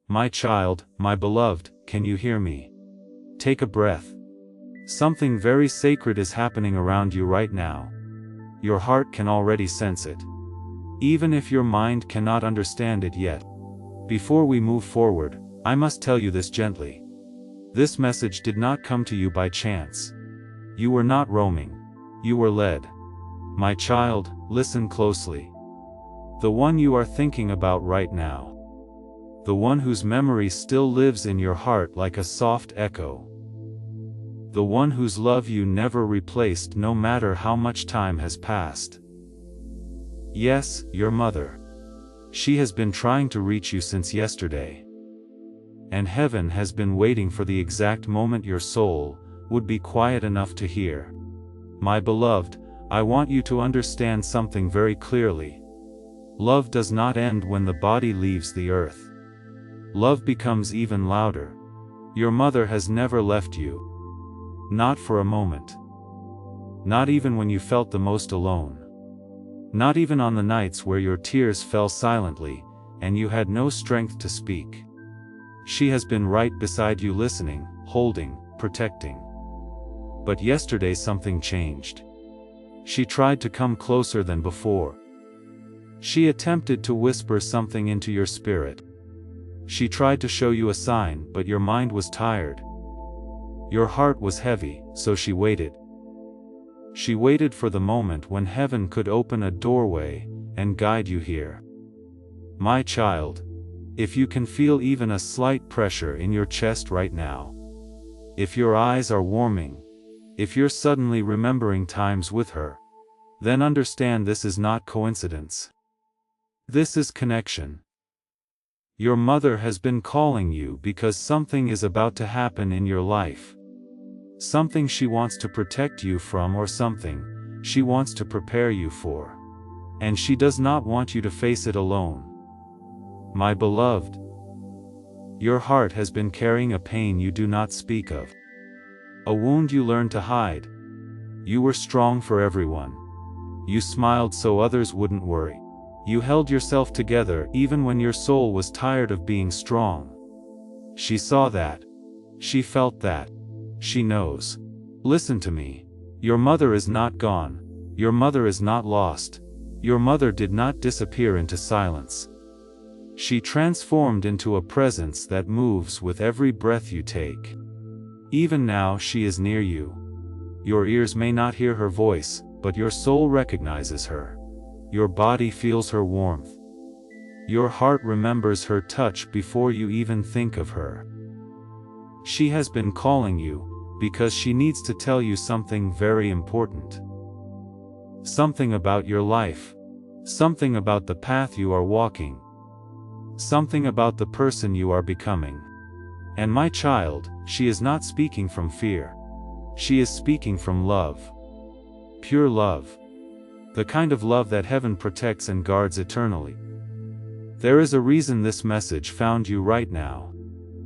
My child, my beloved, can you hear me? Take a breath. Something very sacred is happening around you right now. Your heart can already sense it. Even if your mind cannot understand it yet. Before we move forward, I must tell you this gently. This message did not come to you by chance. You were not roaming. You were led. My child, listen closely. The one you are thinking about right now. The one whose memory still lives in your heart like a soft echo. The one whose love you never replaced no matter how much time has passed. Yes, your mother. She has been trying to reach you since yesterday. And heaven has been waiting for the exact moment your soul would be quiet enough to hear. My beloved, I want you to understand something very clearly. Love does not end when the body leaves the earth. Love becomes even louder. Your mother has never left you. Not for a moment. Not even when you felt the most alone. Not even on the nights where your tears fell silently, and you had no strength to speak. She has been right beside you, listening, holding, protecting. But yesterday something changed. She tried to come closer than before. She attempted to whisper something into your spirit. She tried to show you a sign, but your mind was tired. Your heart was heavy, so she waited. She waited for the moment when heaven could open a doorway and guide you here. My child, if you can feel even a slight pressure in your chest right now, if your eyes are warming, if you're suddenly remembering times with her, then understand this is not coincidence. This is connection. Your mother has been calling you because something is about to happen in your life. Something she wants to protect you from, or something she wants to prepare you for. And she does not want you to face it alone. My beloved, your heart has been carrying a pain you do not speak of. A wound you learned to hide. You were strong for everyone. You smiled so others wouldn't worry. You held yourself together even when your soul was tired of being strong. She saw that. She felt that. She knows. Listen to me. Your mother is not gone. Your mother is not lost. Your mother did not disappear into silence. She transformed into a presence that moves with every breath you take. Even now she is near you. Your ears may not hear her voice, but your soul recognizes her. Your body feels her warmth. Your heart remembers her touch before you even think of her. She has been calling you because she needs to tell you something very important. Something about your life. Something about the path you are walking. Something about the person you are becoming. And my child, she is not speaking from fear. She is speaking from love. Pure love. The kind of love that heaven protects and guards eternally. There is a reason this message found you right now.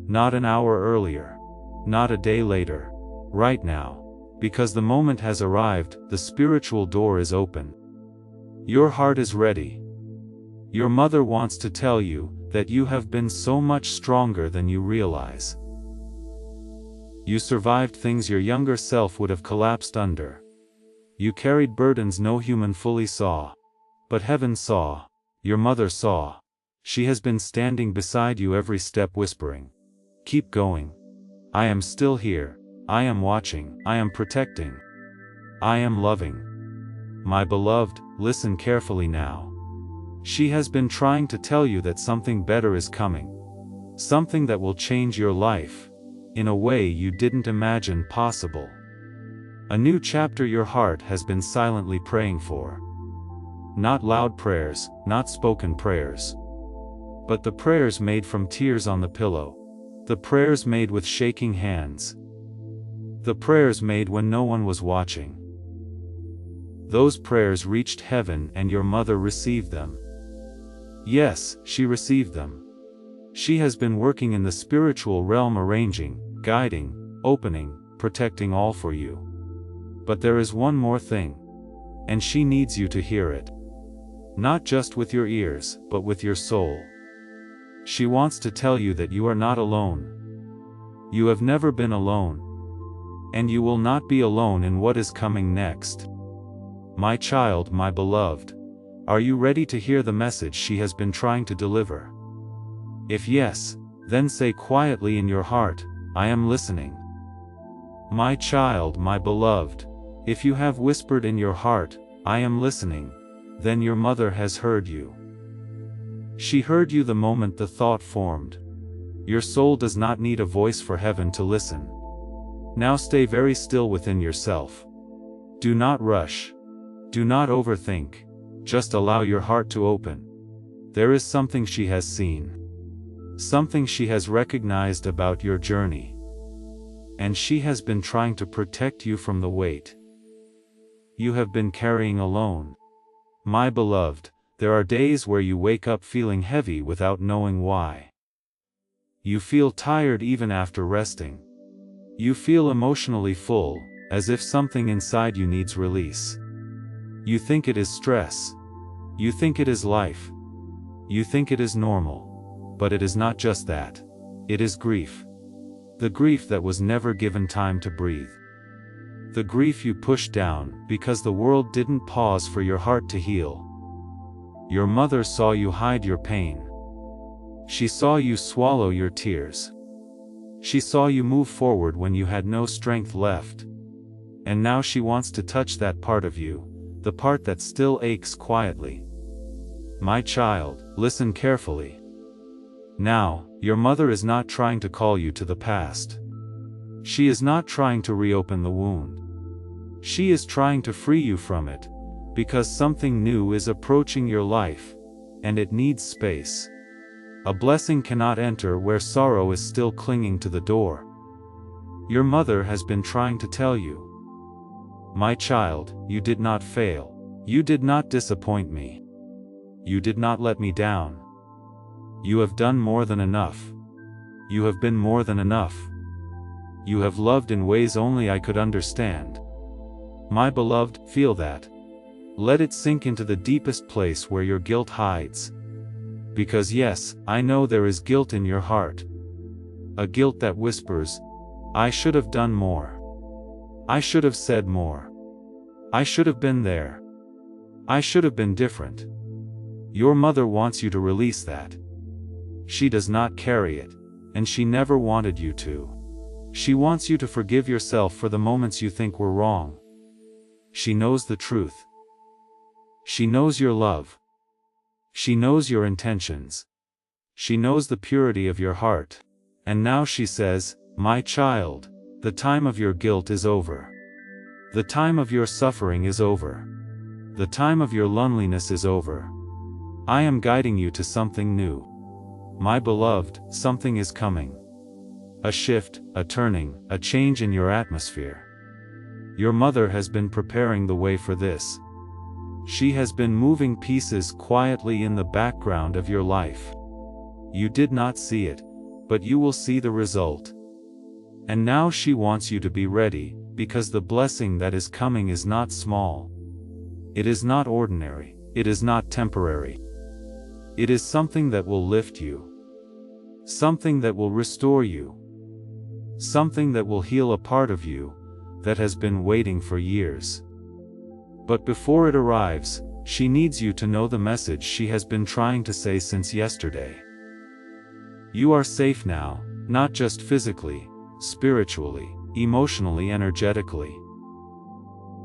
Not an hour earlier. Not a day later. Right now. Because the moment has arrived, the spiritual door is open. Your heart is ready. Your mother wants to tell you that you have been so much stronger than you realize. You survived things your younger self would have collapsed under. You carried burdens no human fully saw. But heaven saw. Your mother saw. She has been standing beside you every step, whispering, "Keep going. I am still here. I am watching. I am protecting. I am loving." My beloved, listen carefully now. She has been trying to tell you that something better is coming. Something that will change your life in a way you didn't imagine possible. A new chapter your heart has been silently praying for. Not loud prayers, not spoken prayers. But the prayers made from tears on the pillow. The prayers made with shaking hands. The prayers made when no one was watching. Those prayers reached heaven and your mother received them. Yes, she received them. She has been working in the spiritual realm, arranging, guiding, opening, protecting all for you. But there is one more thing. And she needs you to hear it. Not just with your ears, but with your soul. She wants to tell you that you are not alone. You have never been alone. And you will not be alone in what is coming next. My child, my beloved, are you ready to hear the message she has been trying to deliver? If yes, then say quietly in your heart, I am listening. My child, my beloved, if you have whispered in your heart, I am listening, then your mother has heard you. She heard you the moment the thought formed. Your soul does not need a voice for heaven to listen. Now stay very still within yourself. Do not rush. Do not overthink. Just allow your heart to open. There is something she has seen. Something she has recognized about your journey. And she has been trying to protect you from the weight you have been carrying alone. My beloved, there are days where you wake up feeling heavy without knowing why. You feel tired even after resting. You feel emotionally full, as if something inside you needs release. You think it is stress. You think it is life. You think it is normal. But it is not just that. It is grief. The grief that was never given time to breathe. The grief you pushed down because the world didn't pause for your heart to heal. Your mother saw you hide your pain. She saw you swallow your tears. She saw you move forward when you had no strength left. And now she wants to touch that part of you, the part that still aches quietly. My child, listen carefully. Now, your mother is not trying to call you to the past. She is not trying to reopen the wound. She is trying to free you from it, because something new is approaching your life, and it needs space. A blessing cannot enter where sorrow is still clinging to the door. Your mother has been trying to tell you. My child, you did not fail. You did not disappoint me. You did not let me down. You have done more than enough. You have been more than enough. You have loved in ways only I could understand. My beloved, feel that. Let it sink into the deepest place where your guilt hides. Because yes, I know there is guilt in your heart. A guilt that whispers, I should have done more. I should have said more. I should have been there. I should have been different. Your mother wants you to release that. She does not carry it, and she never wanted you to. She wants you to forgive yourself for the moments you think were wrong. She knows the truth. She knows your love. She knows your intentions. She knows the purity of your heart. And now she says, my child, the time of your guilt is over. The time of your suffering is over. The time of your loneliness is over. I am guiding you to something new. My beloved, something is coming. A shift, a turning, a change in your atmosphere. Your mother has been preparing the way for this. She has been moving pieces quietly in the background of your life. You did not see it, but you will see the result. And now she wants you to be ready, because the blessing that is coming is not small. It is not ordinary. It is not temporary. It is something that will lift you. Something that will restore you. Something that will heal a part of you that has been waiting for years. But before it arrives, she needs you to know the message she has been trying to say since yesterday. You are safe now, not just physically, spiritually, emotionally, energetically.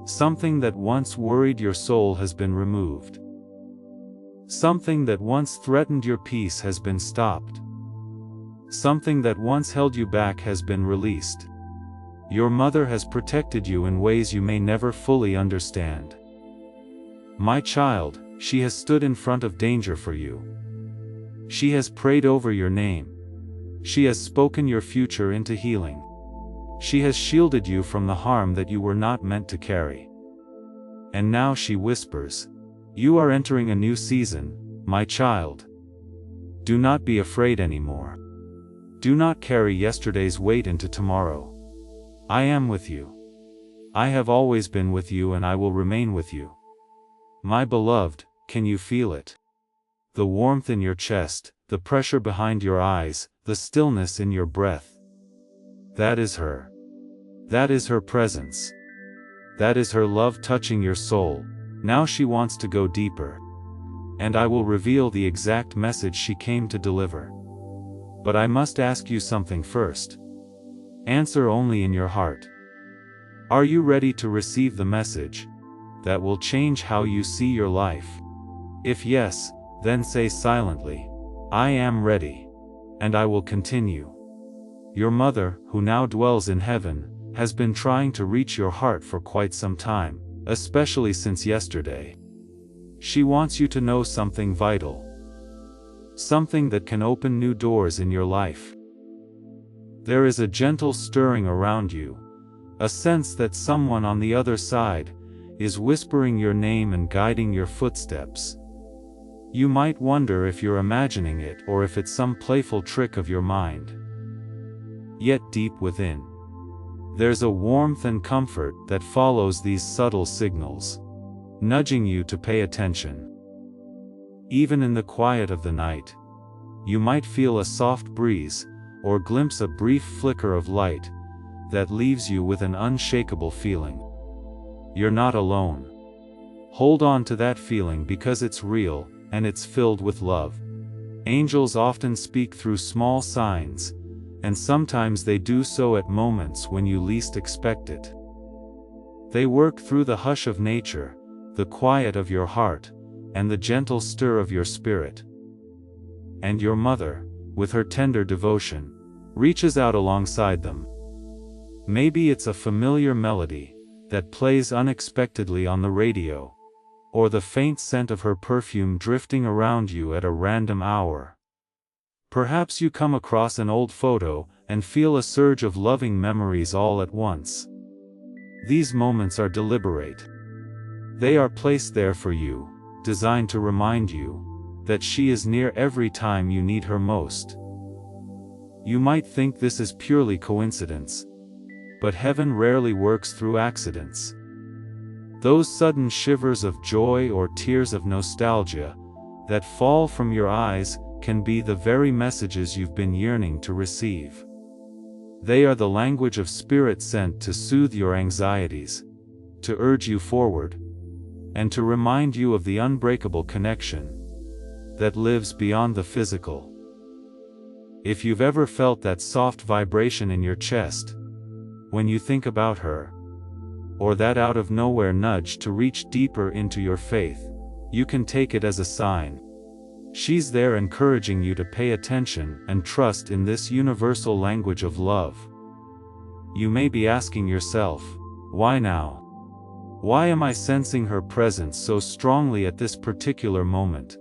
Something that once worried your soul has been removed. Something that once threatened your peace has been stopped. Something that once held you back has been released. Your mother has protected you in ways you may never fully understand. My child, she has stood in front of danger for you. She has prayed over your name. She has spoken your future into healing. She has shielded you from the harm that you were not meant to carry. And now she whispers, you are entering a new season, my child. Do not be afraid anymore. Do not carry yesterday's weight into tomorrow. I am with you. I have always been with you and I will remain with you. My beloved, can you feel it? The warmth in your chest, the pressure behind your eyes, the stillness in your breath. That is her. That is her presence. That is her love touching your soul. Now she wants to go deeper. And I will reveal the exact message she came to deliver. But I must ask you something first. Answer only in your heart. Are you ready to receive the message that will change how you see your life? If yes, then say silently, I am ready. And I will continue. Your mother, who now dwells in heaven, has been trying to reach your heart for quite some time, especially since yesterday. She wants you to know something vital. Something that can open new doors in your life. There is a gentle stirring around you, a sense that someone on the other side is whispering your name and guiding your footsteps. You might wonder if you're imagining it or if it's some playful trick of your mind. Yet deep within, there's a warmth and comfort that follows these subtle signals, nudging you to pay attention. Even in the quiet of the night, you might feel a soft breeze, or glimpse a brief flicker of light, that leaves you with an unshakable feeling. You're not alone. Hold on to that feeling because it's real, and it's filled with love. Angels often speak through small signs, and sometimes they do so at moments when you least expect it. They work through the hush of nature, the quiet of your heart, and the gentle stir of your spirit. And your mother, with her tender devotion, reaches out alongside them. Maybe it's a familiar melody that plays unexpectedly on the radio, or the faint scent of her perfume drifting around you at a random hour. Perhaps you come across an old photo and feel a surge of loving memories all at once. These moments are deliberate. They are placed there for you, designed to remind you that she is near every time you need her most. You might think this is purely coincidence, but heaven rarely works through accidents. Those sudden shivers of joy or tears of nostalgia that fall from your eyes can be the very messages you've been yearning to receive. They are the language of spirit sent to soothe your anxieties, to urge you forward, and to remind you of the unbreakable connection that lives beyond the physical. If you've ever felt that soft vibration in your chest when you think about her, or that out-of-nowhere nudge to reach deeper into your faith, you can take it as a sign. She's there encouraging you to pay attention and trust in this universal language of love. You may be asking yourself, why now? Why am I sensing her presence so strongly at this particular moment?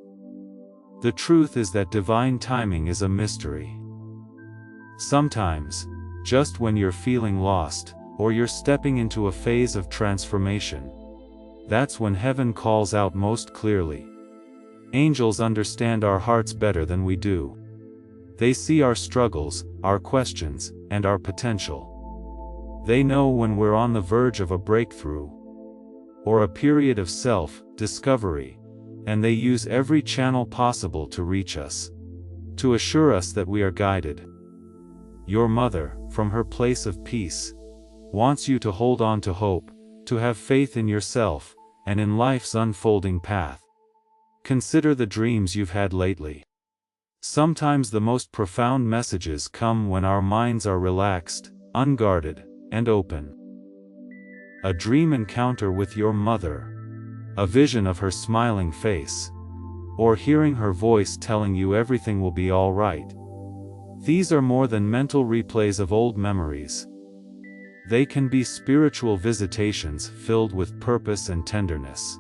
The truth is that divine timing is a mystery. Sometimes, just when you're feeling lost, or you're stepping into a phase of transformation, that's when heaven calls out most clearly. Angels understand our hearts better than we do. They see our struggles, our questions, and our potential. They know when we're on the verge of a breakthrough, or a period of self-discovery, and they use every channel possible to reach us, to assure us that we are guided. Your mother, from her place of peace, wants you to hold on to hope, to have faith in yourself, and in life's unfolding path. Consider the dreams you've had lately. Sometimes the most profound messages come when our minds are relaxed, unguarded, and open. A dream encounter with your mother, a vision of her smiling face, or hearing her voice telling you everything will be all right. These are more than mental replays of old memories. They can be spiritual visitations filled with purpose and tenderness.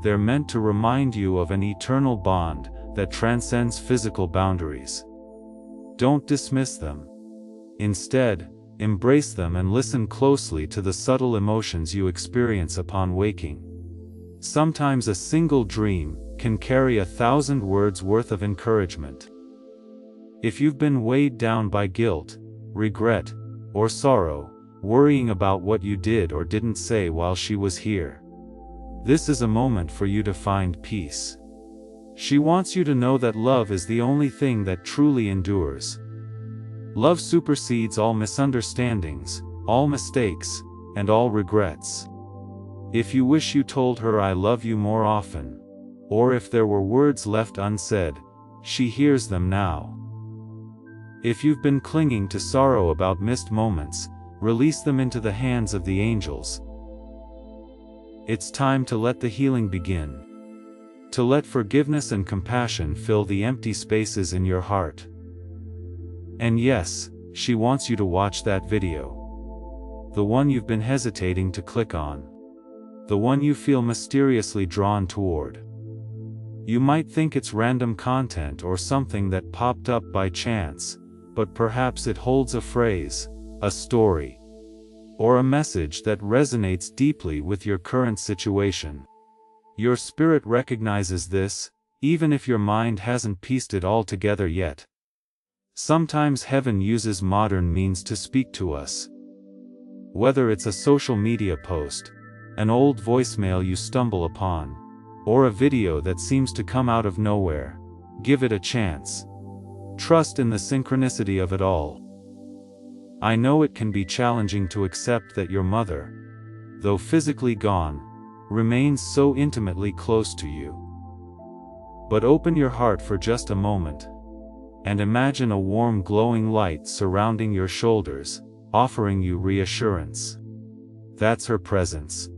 They're meant to remind you of an eternal bond that transcends physical boundaries. Don't dismiss them. Instead, embrace them and listen closely to the subtle emotions you experience upon waking. Sometimes a single dream can carry 1,000 words worth of encouragement. If you've been weighed down by guilt, regret, or sorrow, worrying about what you did or didn't say while she was here, this is a moment for you to find peace. She wants you to know that love is the only thing that truly endures. Love supersedes all misunderstandings, all mistakes, and all regrets. If you wish you told her I love you more often, or if there were words left unsaid, she hears them now. If you've been clinging to sorrow about missed moments, release them into the hands of the angels. It's time to let the healing begin. To let forgiveness and compassion fill the empty spaces in your heart. And yes, she wants you to watch that video. The one you've been hesitating to click on. The one you feel mysteriously drawn toward. You might think it's random content or something that popped up by chance, but perhaps it holds a phrase, a story, or a message that resonates deeply with your current situation. Your spirit recognizes this, even if your mind hasn't pieced it all together yet. Sometimes heaven uses modern means to speak to us. Whether it's a social media post, an old voicemail you stumble upon, or a video that seems to come out of nowhere, give it a chance. Trust in the synchronicity of it all. I know it can be challenging to accept that your mother, though physically gone, remains so intimately close to you. But open your heart for just a moment, and imagine a warm glowing light surrounding your shoulders, offering you reassurance. That's her presence.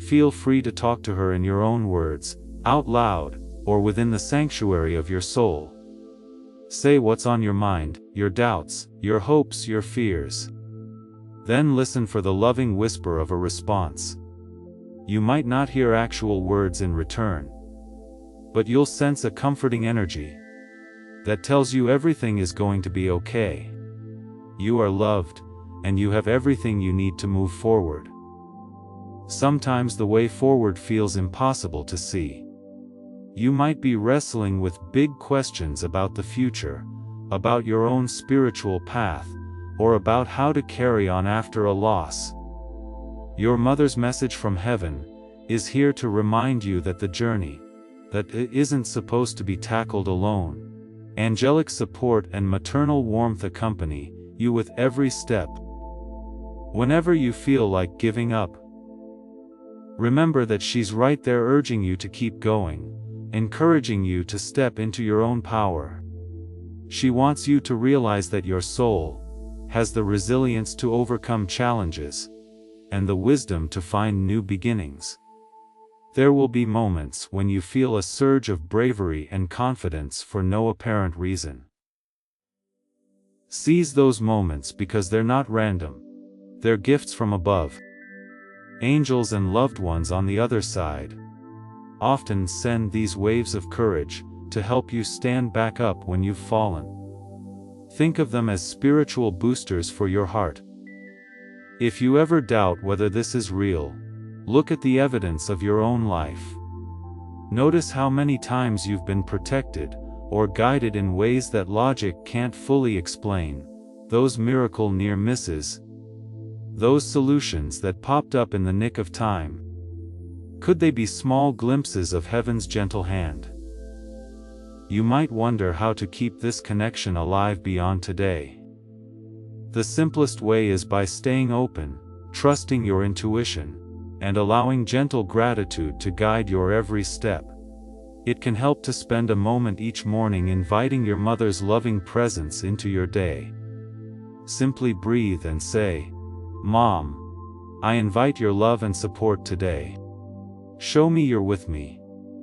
Feel free to talk to her in your own words, out loud, or within the sanctuary of your soul. Say what's on your mind, your doubts, your hopes, your fears. Then listen for the loving whisper of a response. You might not hear actual words in return, but you'll sense a comforting energy that tells you everything is going to be okay. You are loved, and you have everything you need to move forward. Sometimes the way forward feels impossible to see. You might be wrestling with big questions about the future, about your own spiritual path, or about how to carry on after a loss. Your mother's message from heaven is here to remind you that the journey, that it isn't supposed to be tackled alone. Angelic support and maternal warmth accompany you with every step. Whenever you feel like giving up, remember that she's right there urging you to keep going, encouraging you to step into your own power. She wants you to realize that your soul has the resilience to overcome challenges, and the wisdom to find new beginnings. There will be moments when you feel a surge of bravery and confidence for no apparent reason. Seize those moments because they're not random. They're gifts from above. Angels and loved ones on the other side often send these waves of courage to help you stand back up when you've fallen. Think of them as spiritual boosters for your heart. If you ever doubt whether this is real, look at the evidence of your own life. Notice how many times you've been protected or guided in ways that logic can't fully explain, those miracle near misses, those solutions that popped up in the nick of time. Could they be small glimpses of heaven's gentle hand? You might wonder how to keep this connection alive beyond today. The simplest way is by staying open, trusting your intuition, and allowing gentle gratitude to guide your every step. It can help to spend a moment each morning inviting your mother's loving presence into your day. Simply breathe and say, "Mom, I invite your love and support today. Show me you're with me."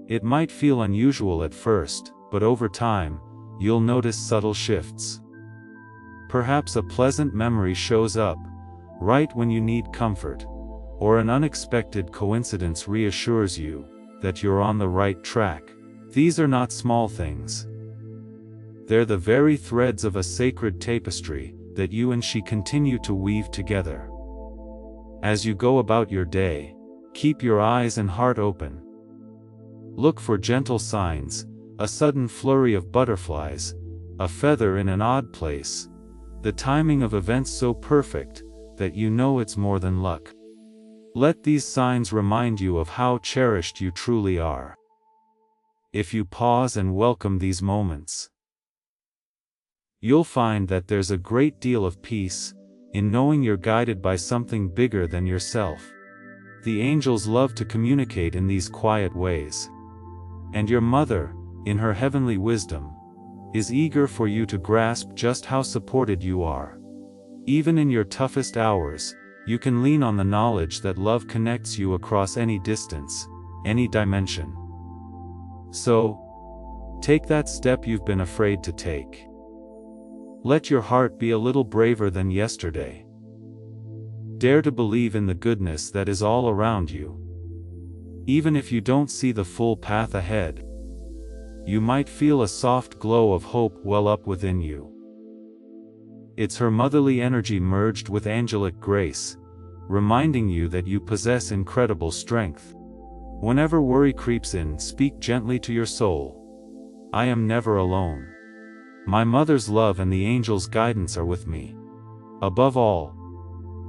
It might feel unusual at first, but over time, you'll notice subtle shifts. Perhaps a pleasant memory shows up, right when you need comfort, or an unexpected coincidence reassures you that you're on the right track. These are not small things. They're the very threads of a sacred tapestry that you and she continue to weave together. As you go about your day, keep your eyes and heart open. Look for gentle signs, a sudden flurry of butterflies, a feather in an odd place, the timing of events so perfect that you know it's more than luck. Let these signs remind you of how cherished you truly are. if you pause and welcome these moments. You'll find that there's a great deal of peace in knowing you're guided by something bigger than yourself. The angels love to communicate in these quiet ways. And your mother, in her heavenly wisdom, is eager for you to grasp just how supported you are. Even in your toughest hours, you can lean on the knowledge that love connects you across any distance, any dimension. So, take that step you've been afraid to take. Let your heart be a little braver than yesterday. Dare to believe in the goodness that is all around you. Even if you don't see the full path ahead, you might feel a soft glow of hope well up within you. It's her motherly energy merged with angelic grace, reminding you that you possess incredible strength. Whenever worry creeps in, speak gently to your soul. I am never alone. My mother's love and the angels' guidance are with me. Above all,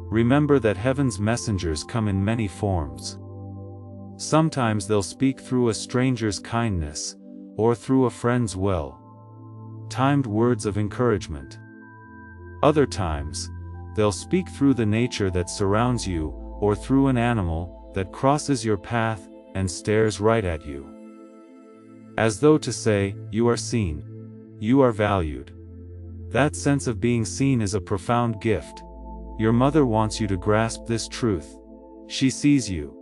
remember that heaven's messengers come in many forms. Sometimes they'll speak through a stranger's kindness, or through a friend's well-timed words of encouragement. Other times, they'll speak through the nature that surrounds you, or through an animal that crosses your path and stares right at you. As though to say, you are seen. You are valued. That sense of being seen is a profound gift. Your mother wants you to grasp this truth. She sees you.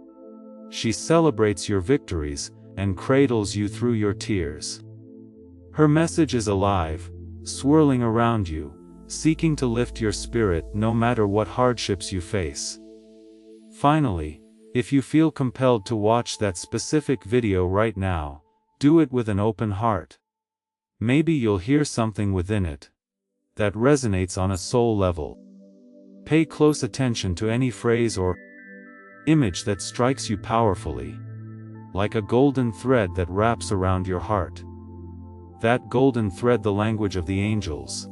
She celebrates your victories and cradles you through your tears. Her message is alive, swirling around you, seeking to lift your spirit no matter what hardships you face. Finally, if you feel compelled to watch that specific video right now, do it with an open heart. Maybe you'll hear something within it that resonates on a soul level. Pay close attention to any phrase or image that strikes you powerfully, like a golden thread that wraps around your heart. That golden thread, the language of the angels.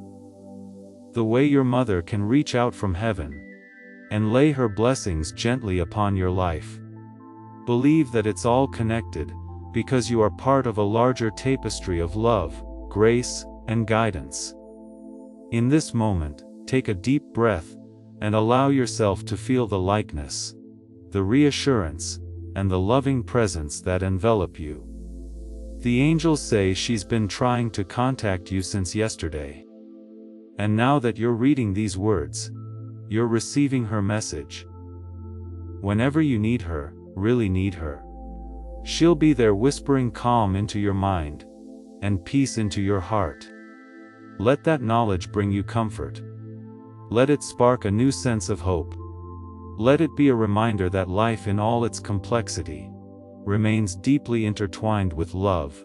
The way your mother can reach out from heaven and lay her blessings gently upon your life. Believe that it's all connected, because you are part of a larger tapestry of love, grace, and guidance. In this moment, take a deep breath and allow yourself to feel the likeness, the reassurance, and the loving presence that envelop you. The angels say she's been trying to contact you since yesterday. And now that you're reading these words, you're receiving her message. Whenever you need her, really need her, she'll be there whispering calm into your mind and peace into your heart. Let that knowledge bring you comfort. Let it spark a new sense of hope. Let it be a reminder that life in all its complexity remains deeply intertwined with love,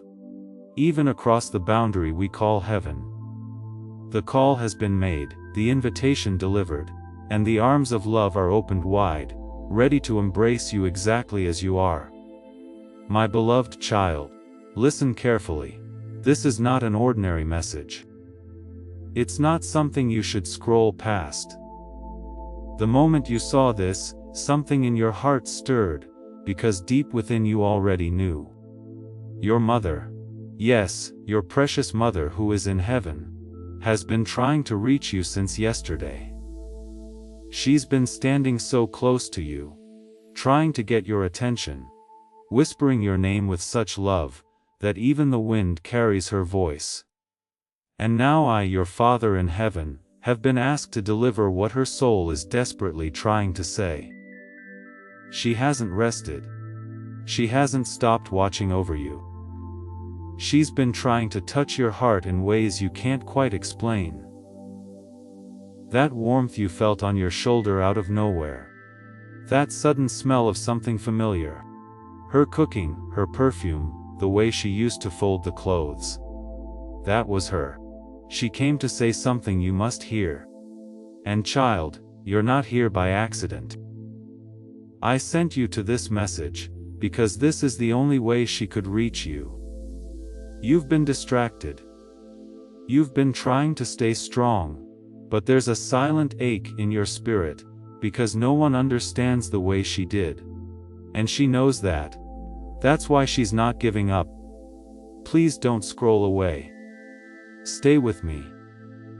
even across the boundary we call heaven. The call has been made, the invitation delivered, and the arms of love are opened wide, ready to embrace you exactly as you are. My beloved child, listen carefully. This is not an ordinary message. It's not something you should scroll past. The moment you saw this, something in your heart stirred, because deep within you already knew. Your mother, yes, your precious mother who is in heaven, has been trying to reach you since yesterday. She's been standing so close to you, trying to get your attention, whispering your name with such love that even the wind carries her voice. And now I, your Father in heaven, have been asked to deliver what her soul is desperately trying to say. She hasn't rested. She hasn't stopped watching over you. She's been trying to touch your heart in ways you can't quite explain. That warmth you felt on your shoulder out of nowhere. That sudden smell of something familiar. Her cooking, her perfume, the way she used to fold the clothes. That was her. She came to say something you must hear. And child, you're not here by accident. I sent you to this message, because this is the only way she could reach you. You've been distracted. You've been trying to stay strong, but there's a silent ache in your spirit, because no one understands the way she did. And she knows that. That's why she's not giving up. Please don't scroll away. Stay with me.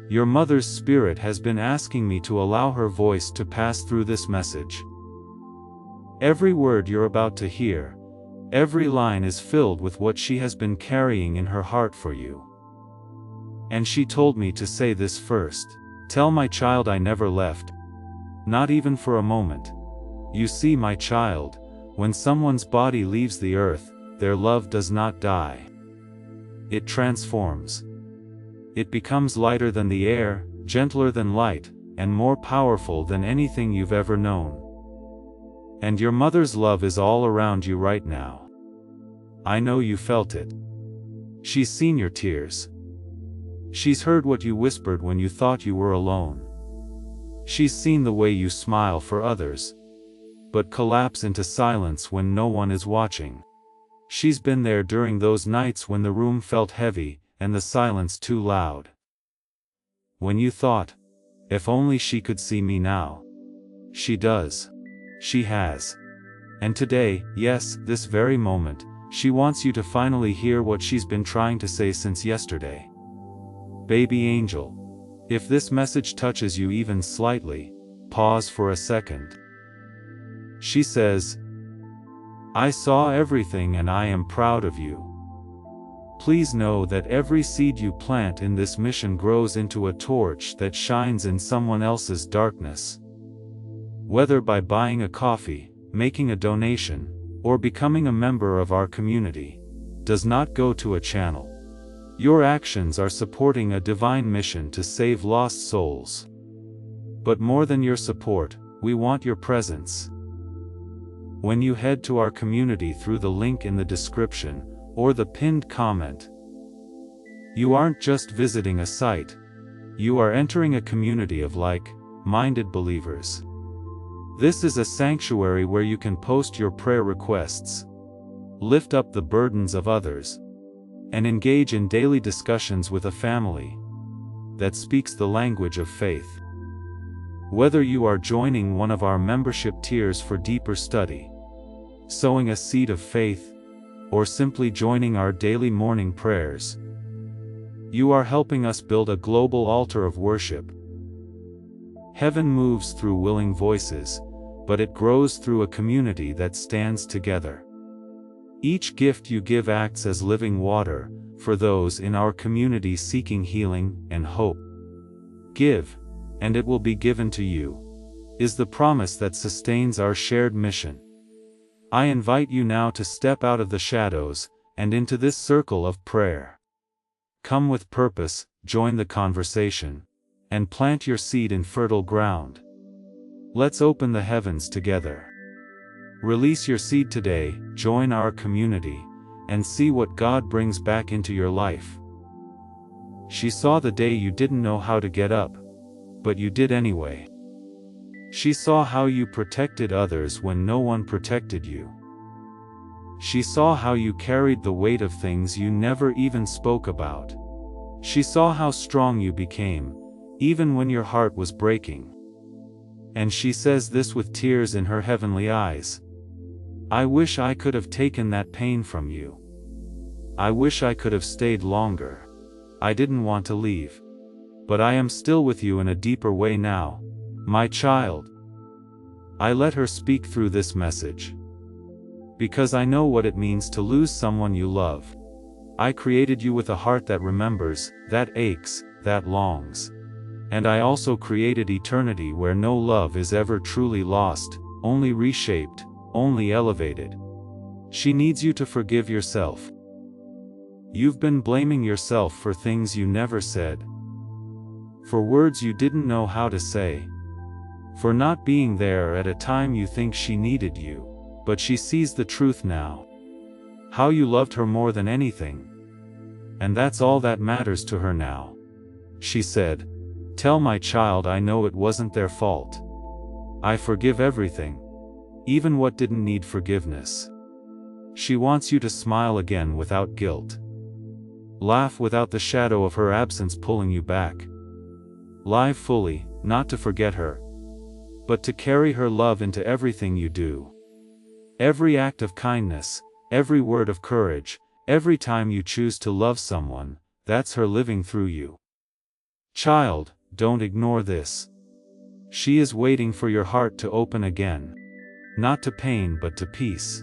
Your mother's spirit has been asking me to allow her voice to pass through this message. Every word you're about to hear, every line is filled with what she has been carrying in her heart for you. And she told me to say this first. Tell my child I never left. Not even for a moment. You see, my child, when someone's body leaves the earth, their love does not die. It transforms. It becomes lighter than the air, gentler than light, and more powerful than anything you've ever known. And your mother's love is all around you right now. I know you felt it. She's seen your tears. She's heard what you whispered when you thought you were alone. She's seen the way you smile for others, but collapse into silence when no one is watching. She's been there during those nights when the room felt heavy, and the silence too loud. When you thought, if only she could see me now. She does. She has. And today, yes, this very moment, she wants you to finally hear what she's been trying to say since yesterday. Baby angel, if this message touches you even slightly, pause for a second. She says, I saw everything and I am proud of you. Please know that every seed you plant in this mission grows into a torch that shines in someone else's darkness. Whether by buying a coffee, making a donation, or becoming a member of our community, does not go to a channel. Your actions are supporting a divine mission to save lost souls. But more than your support, we want your presence. When you head to our community through the link in the description, or the pinned comment, you aren't just visiting a site, you are entering a community of like-minded believers. This is a sanctuary where you can post your prayer requests, lift up the burdens of others, and engage in daily discussions with a family that speaks the language of faith. Whether you are joining one of our membership tiers for deeper study, sowing a seed of faith, or simply joining our daily morning prayers, you are helping us build a global altar of worship. Heaven moves through willing voices, but it grows through a community that stands together. Each gift you give acts as living water for those in our community seeking healing and hope. Give, and it will be given to you, is the promise that sustains our shared mission. I invite you now to step out of the shadows and into this circle of prayer. Come with purpose, join the conversation, and plant your seed in fertile ground. Let's open the heavens together. Release your seed today, join our community, and see what God brings back into your life. She saw the day you didn't know how to get up, but you did anyway. She saw how you protected others when no one protected you. She saw how you carried the weight of things you never even spoke about. She saw how strong you became, even when your heart was breaking. And she says this with tears in her heavenly eyes. I wish I could have taken that pain from you. I wish I could have stayed longer. I didn't want to leave. But I am still with you in a deeper way now, my child. I let her speak through this message, because I know what it means to lose someone you love. I created you with a heart that remembers, that aches, that longs. And I also created eternity where no love is ever truly lost, only reshaped, only elevated. She needs you to forgive yourself. You've been blaming yourself for things you never said, for words you didn't know how to say, for not being there at a time you think she needed you. But she sees the truth now. How you loved her more than anything. And that's all that matters to her now. She said, tell my child I know it wasn't their fault. I forgive everything, even what didn't need forgiveness. She wants you to smile again without guilt. Laugh without the shadow of her absence pulling you back. Live fully, not to forget her, but to carry her love into everything you do. Every act of kindness, every word of courage, Every time you choose to love someone, that's her living through you. Child, don't ignore this. She is waiting for your heart to open again. Not to pain but to peace.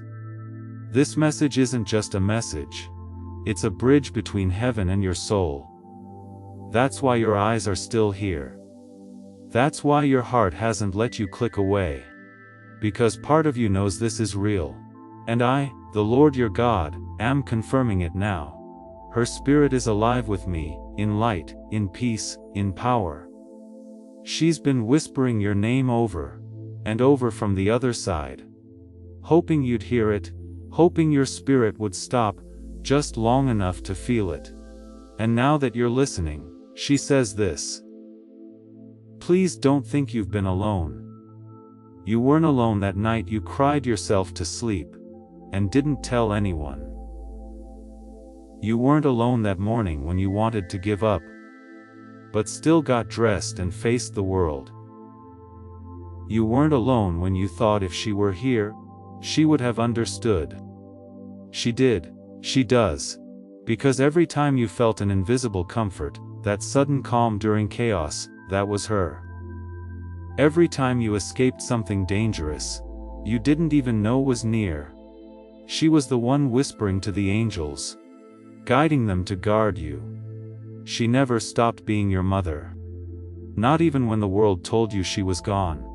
This message isn't just a message. It's a bridge between heaven and your soul. That's why your eyes are still here. That's why your heart hasn't let you click away. Because part of you knows this is real. And I, the Lord your God, am confirming it now. Her spirit is alive with me, in light, in peace, in power. She's been whispering your name over and over from the other side. Hoping you'd hear it, hoping your spirit would stop just long enough to feel it. And now that you're listening, she says this. Please don't think you've been alone. You weren't alone that night you cried yourself to sleep and didn't tell anyone. You weren't alone that morning when you wanted to give up, but still got dressed and faced the world. You weren't alone when you thought if she were here, she would have understood. She did, she does. Because every time you felt an invisible comfort, that sudden calm during chaos, that was her. Every time you escaped something dangerous, you didn't even know was near, she was the one whispering to the angels, guiding them to guard you. She never stopped being your mother. Not even when the world told you she was gone.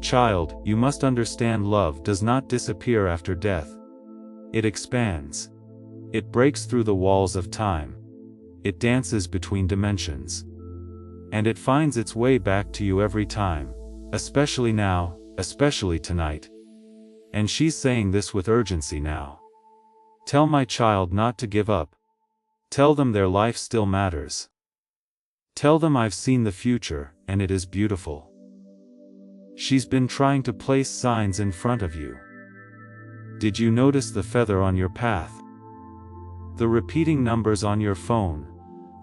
Child, you must understand love does not disappear after death. It expands. It breaks through the walls of time. It dances between dimensions. And it finds its way back to you every time. Especially now, especially tonight. And she's saying this with urgency now. Tell my child not to give up. Tell them their life still matters. Tell them I've seen the future, and it is beautiful. She's been trying to place signs in front of you. Did you notice the feather on your path? The repeating numbers on your phone?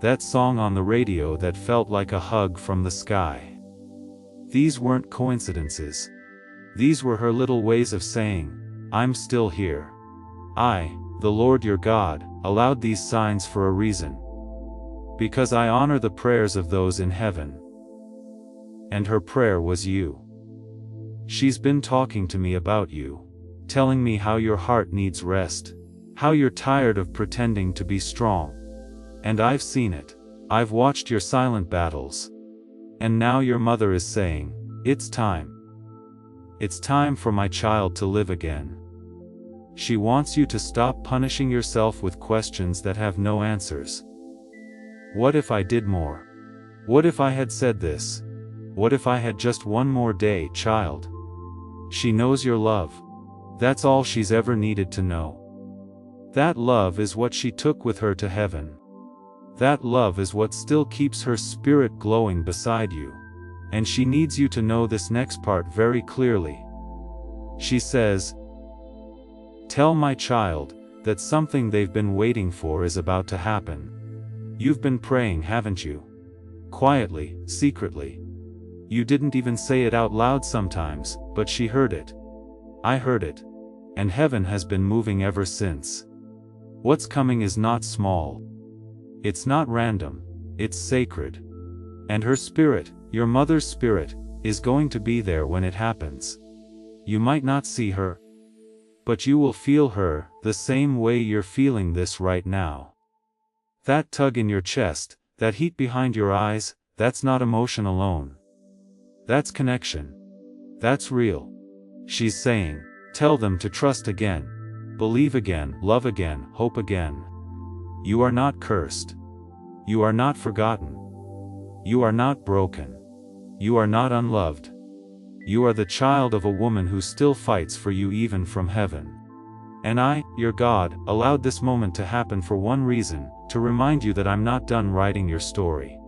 That song on the radio that felt like a hug from the sky? These weren't coincidences. These were her little ways of saying, I'm still here. I, the Lord your God, allowed these signs for a reason. Because I honor the prayers of those in heaven. And her prayer was you. She's been talking to me about you, telling me how your heart needs rest, how you're tired of pretending to be strong. And I've seen it. I've watched your silent battles. And now your mother is saying, it's time. It's time for my child to live again. She wants you to stop punishing yourself with questions that have no answers. What if I did more? What if I had said this? What if I had just one more day, child? She knows your love. That's all she's ever needed to know. That love is what she took with her to heaven. That love is what still keeps her spirit glowing beside you. And she needs you to know this next part very clearly. She says, tell my child that something they've been waiting for is about to happen. You've been praying, haven't you? Quietly, secretly. You didn't even say it out loud sometimes, but she heard it. I heard it. And heaven has been moving ever since. What's coming is not small. It's not random, it's sacred. And her spirit, your mother's spirit, is going to be there when it happens. You might not see her, but you will feel her, the same way you're feeling this right now. That tug in your chest, that heat behind your eyes, that's not emotion alone. That's connection. That's real. She's saying, tell them to trust again, believe again, love again, hope again. You are not cursed. You are not forgotten. You are not broken. You are not unloved. You are the child of a woman who still fights for you even from heaven. And I, your God, allowed this moment to happen for one reason, to remind you that I'm not done writing your story.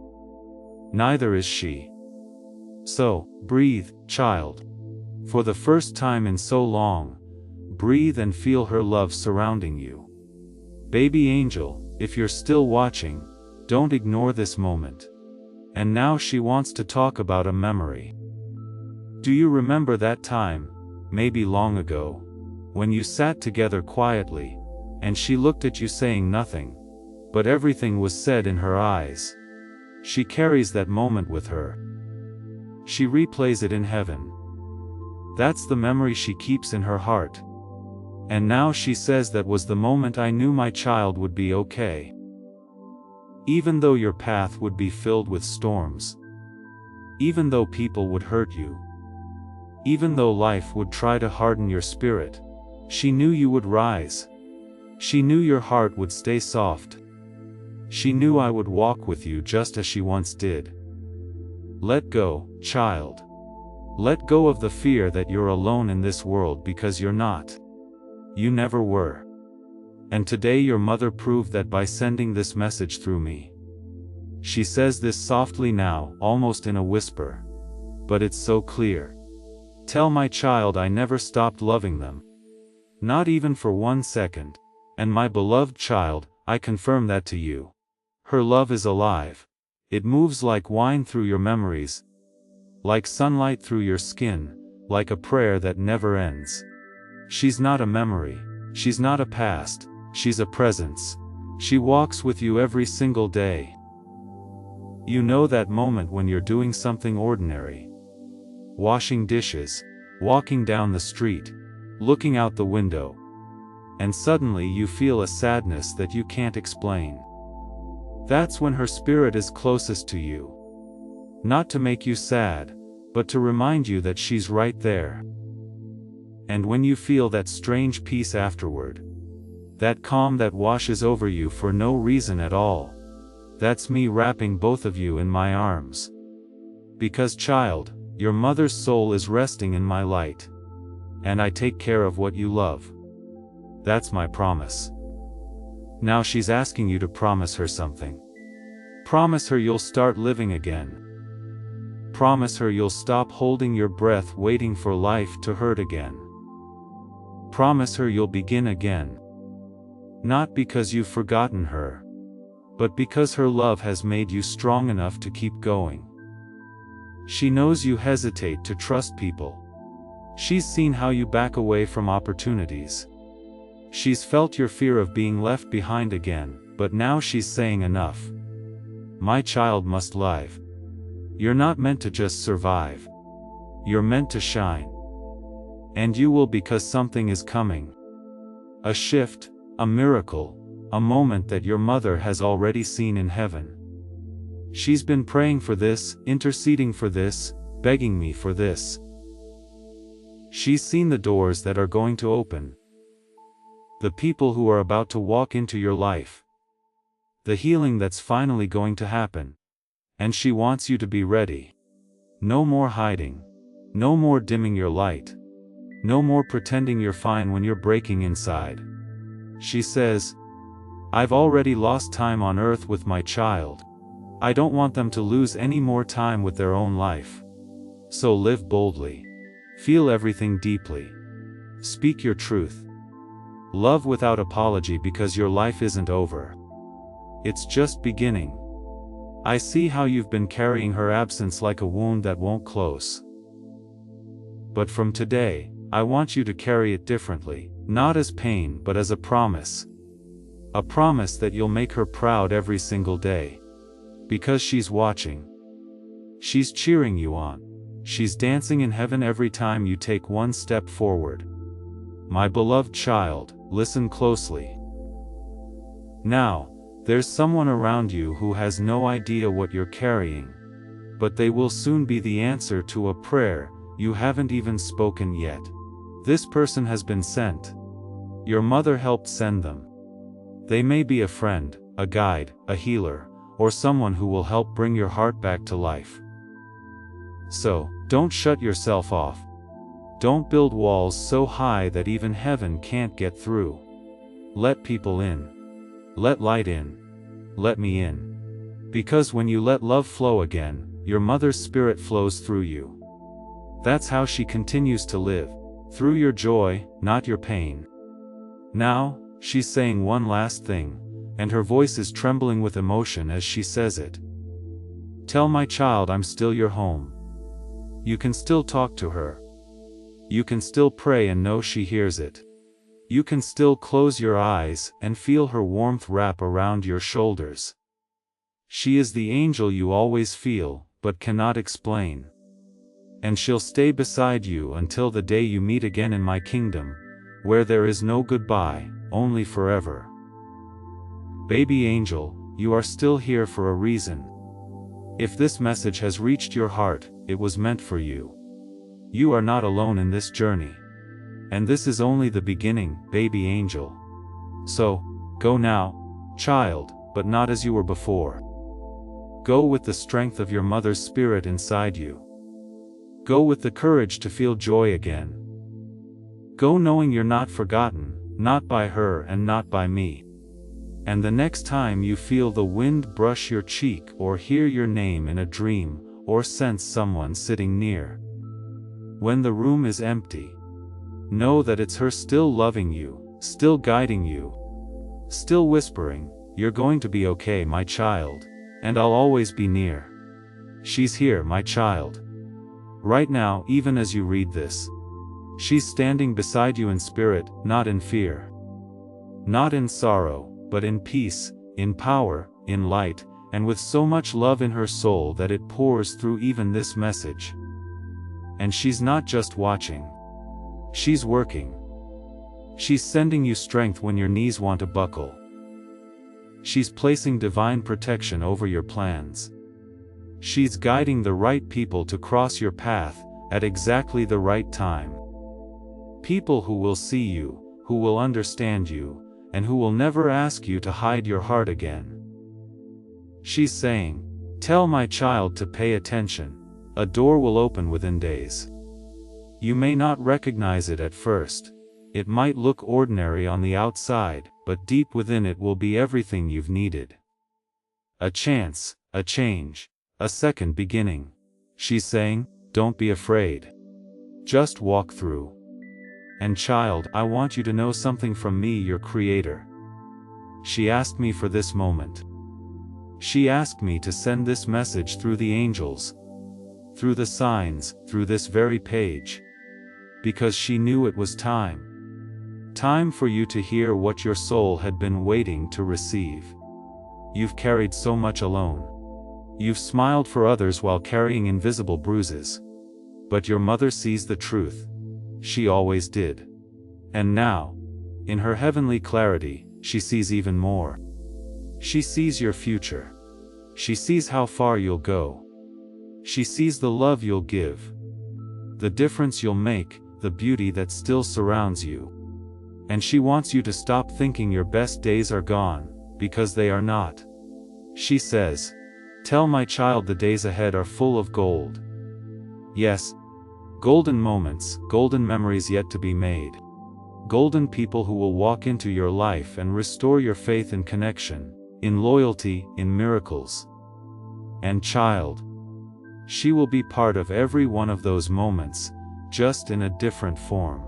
Neither is she. So, breathe, child. For the first time in so long, breathe and feel her love surrounding you. Baby angel, if you're still watching, don't ignore this moment. And now she wants to talk about a memory. Do you remember that time, maybe long ago, when you sat together quietly, and she looked at you saying nothing, but everything was said in her eyes. She carries that moment with her. She replays it in heaven. That's the memory she keeps in her heart. And now she says, that was the moment I knew my child would be okay. Even though your path would be filled with storms, even though people would hurt you, even though life would try to harden your spirit, she knew you would rise. She knew your heart would stay soft. She knew I would walk with you just as she once did. Let go, child. Let go of the fear that you're alone in this world, because you're not. You never were. And today your mother proved that by sending this message through me. She says this softly now, almost in a whisper. But it's so clear. Tell my child I never stopped loving them. Not even for 1 second. And my beloved child, I confirm that to you. Her love is alive. It moves like wine through your memories, like sunlight through your skin, like a prayer that never ends. She's not a memory. She's not a past. She's a presence. She walks with you every single day. You know that moment when you're doing something ordinary. Washing dishes, walking down the street, looking out the window. And suddenly you feel a sadness that you can't explain. That's when her spirit is closest to you. Not to make you sad, but to remind you that she's right there. And when you feel that strange peace afterward, that calm that washes over you for no reason at all, that's me wrapping both of you in my arms. Because child, your mother's soul is resting in my light. And I take care of what you love. That's my promise. Now she's asking you to promise her something. Promise her you'll start living again. Promise her you'll stop holding your breath waiting for life to hurt again. Promise her you'll begin again. Not because you've forgotten her, but because her love has made you strong enough to keep going. She knows you hesitate to trust people. She's seen how you back away from opportunities. She's felt your fear of being left behind again, but now she's saying enough. My child must live. You're not meant to just survive. You're meant to shine. And you will, because something is coming. A shift, a miracle, a moment that your mother has already seen in heaven. She's been praying for this, interceding for this, begging me for this. She's seen the doors that are going to open. The people who are about to walk into your life. The healing that's finally going to happen. And she wants you to be ready. No more hiding. No more dimming your light. No more pretending you're fine when you're breaking inside. She says, I've already lost time on earth with my child. I don't want them to lose any more time with their own life. So live boldly. Feel everything deeply. Speak your truth. Love without apology, because your life isn't over. It's just beginning. I see how you've been carrying her absence like a wound that won't close. But from today, I want you to carry it differently, not as pain but as a promise. A promise that you'll make her proud every single day. Because she's watching. She's cheering you on. She's dancing in heaven every time you take one step forward. My beloved child, listen closely. Now, there's someone around you who has no idea what you're carrying. But they will soon be the answer to a prayer you haven't even spoken yet. This person has been sent. Your mother helped send them. They may be a friend, a guide, a healer, or someone who will help bring your heart back to life. So, don't shut yourself off. Don't build walls so high that even heaven can't get through. Let people in. Let light in. Let me in. Because when you let love flow again, your mother's spirit flows through you. That's how she continues to live. Through your joy, not your pain. Now, she's saying one last thing, and her voice is trembling with emotion as she says it. Tell my child I'm still your home. You can still talk to her. You can still pray and know she hears it. You can still close your eyes and feel her warmth wrap around your shoulders. She is the angel you always feel, but cannot explain. And she'll stay beside you until the day you meet again in my kingdom, where there is no goodbye, only forever. Baby angel, you are still here for a reason. If this message has reached your heart, it was meant for you. You are not alone in this journey. And this is only the beginning, baby angel. So, go now, child, but not as you were before. Go with the strength of your mother's spirit inside you. Go with the courage to feel joy again. Go knowing you're not forgotten, not by her and not by me. And the next time you feel the wind brush your cheek or hear your name in a dream, or sense someone sitting near, when the room is empty, know that it's her still loving you, still guiding you, still whispering, "You're going to be okay, my child, and I'll always be near." She's here, my child. Right now, even as you read this. She's standing beside you in spirit, not in fear. Not in sorrow, but in peace, in power, in light, and with so much love in her soul that it pours through even this message. And she's not just watching. She's working. She's sending you strength when your knees want to buckle. She's placing divine protection over your plans. She's guiding the right people to cross your path, at exactly the right time. People who will see you, who will understand you, and who will never ask you to hide your heart again. She's saying, "Tell my child to pay attention. A door will open within days." You may not recognize it at first. It might look ordinary on the outside, but deep within it will be everything you've needed. A chance, a change, a second beginning. She's saying, don't be afraid. Just walk through. And child, I want you to know something from me, your creator. She asked me for this moment. She asked me to send this message through the angels, through the signs, through this very page. Because she knew it was time. Time for you to hear what your soul had been waiting to receive. You've carried so much alone. You've smiled for others while carrying invisible bruises. But your mother sees the truth. She always did. And now, in her heavenly clarity, she sees even more. She sees your future. She sees how far you'll go. She sees the love you'll give, the difference you'll make, the beauty that still surrounds you. And she wants you to stop thinking your best days are gone, because they are not. She says, "Tell my child the days ahead are full of gold." Yes, golden moments, golden memories yet to be made. Golden people who will walk into your life and restore your faith in connection, in loyalty, in miracles. And child, she will be part of every one of those moments, just in a different form.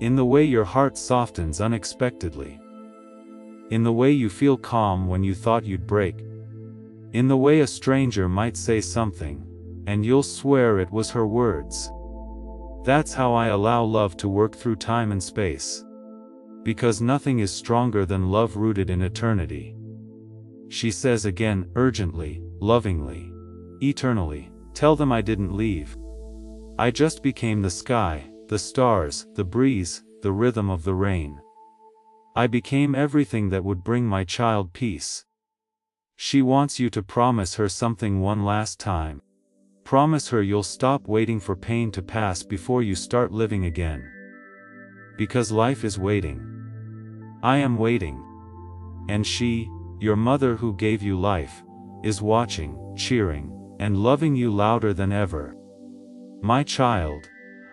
In the way your heart softens unexpectedly. In the way you feel calm when you thought you'd break. In the way a stranger might say something, and you'll swear it was her words. That's how I allow love to work through time and space. Because nothing is stronger than love rooted in eternity. She says again, urgently, lovingly, eternally, "Tell them I didn't leave. I just became the sky, the stars, the breeze, the rhythm of the rain. I became everything that would bring my child peace." She wants you to promise her something one last time. Promise her you'll stop waiting for pain to pass before you start living again. Because life is waiting. I am waiting. And she, your mother who gave you life, is watching, cheering, and loving you louder than ever. My child,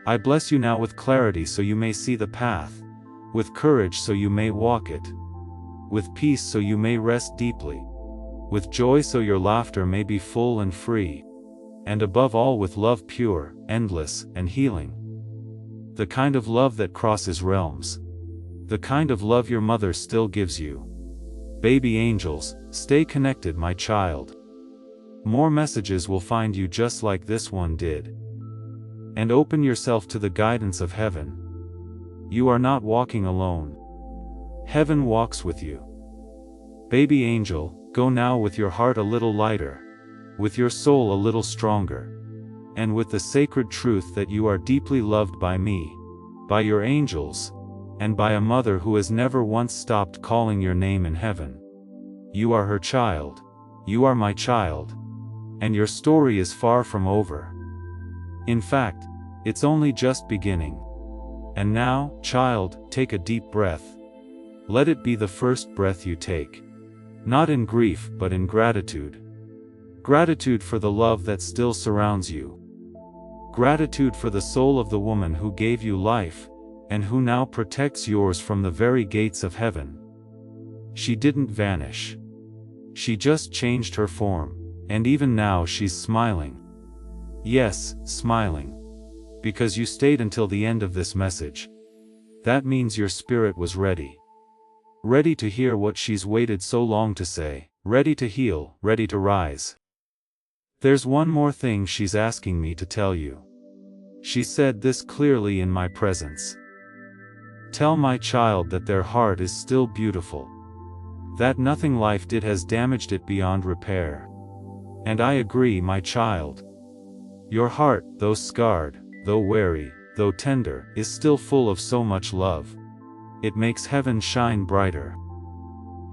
I bless you now with clarity so you may see the path, with courage so you may walk it, with peace so you may rest deeply, with joy so your laughter may be full and free, and above all with love pure, endless, and healing. The kind of love that crosses realms. The kind of love your mother still gives you. Baby angels, stay connected, my child. More messages will find you just like this one did. And open yourself to the guidance of heaven. You are not walking alone. Heaven walks with you. Baby angel, go now with your heart a little lighter, with your soul a little stronger, and with the sacred truth that you are deeply loved by me, by your angels, and by a mother who has never once stopped calling your name in heaven. You are her child. You are my child. And your story is far from over. In fact, it's only just beginning. And now, child, take a deep breath. Let it be the first breath you take. Not in grief but in gratitude. Gratitude for the love that still surrounds you. Gratitude for the soul of the woman who gave you life, and who now protects yours from the very gates of heaven. She didn't vanish. She just changed her form, and even now she's smiling. Yes, smiling. Because you stayed until the end of this message. That means your spirit was ready. Ready to hear what she's waited so long to say, ready to heal, ready to rise. There's one more thing she's asking me to tell you. She said this clearly in my presence. Tell my child that their heart is still beautiful. That nothing life did has damaged it beyond repair. And I agree, my child. Your heart, though scarred, though weary, though tender, is still full of so much love. It makes heaven shine brighter.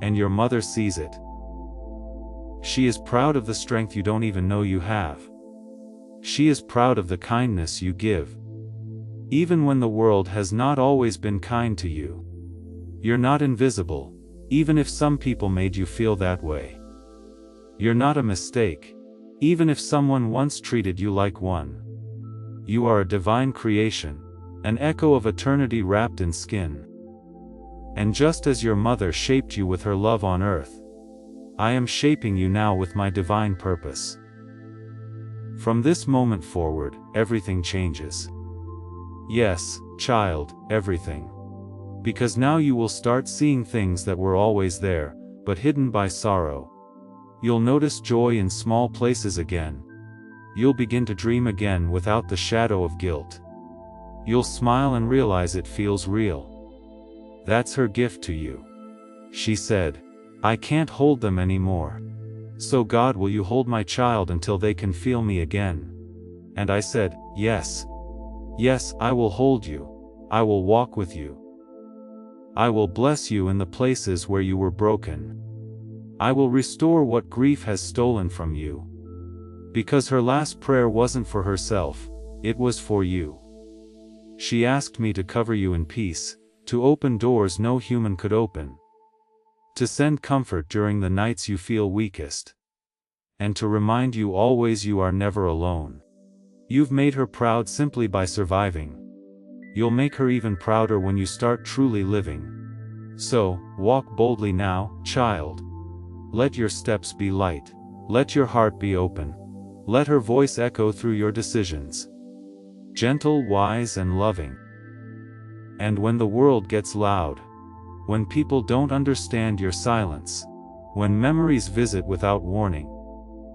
And your mother sees it. She is proud of the strength you don't even know you have. She is proud of the kindness you give. Even when the world has not always been kind to you. You're not invisible, even if some people made you feel that way. You're not a mistake, even if someone once treated you like one. You are a divine creation, an echo of eternity wrapped in skin. And just as your mother shaped you with her love on earth, I am shaping you now with my divine purpose. From this moment forward, everything changes. Yes, child, everything. Because now you will start seeing things that were always there, but hidden by sorrow. You'll notice joy in small places again. You'll begin to dream again without the shadow of guilt. You'll smile and realize it feels real. That's her gift to you. She said, I can't hold them anymore. So God, will you hold my child until they can feel me again? And I said, yes. Yes, I will hold you. I will walk with you. I will bless you in the places where you were broken. I will restore what grief has stolen from you. Because her last prayer wasn't for herself, it was for you. She asked me to cover you in peace, to open doors no human could open, to send comfort during the nights you feel weakest, and to remind you always you are never alone. You've made her proud simply by surviving. You'll make her even prouder when you start truly living. So, walk boldly now, child. Let your steps be light. Let your heart be open. Let her voice echo through your decisions. Gentle, wise, and loving. And when the world gets loud, when people don't understand your silence, when memories visit without warning,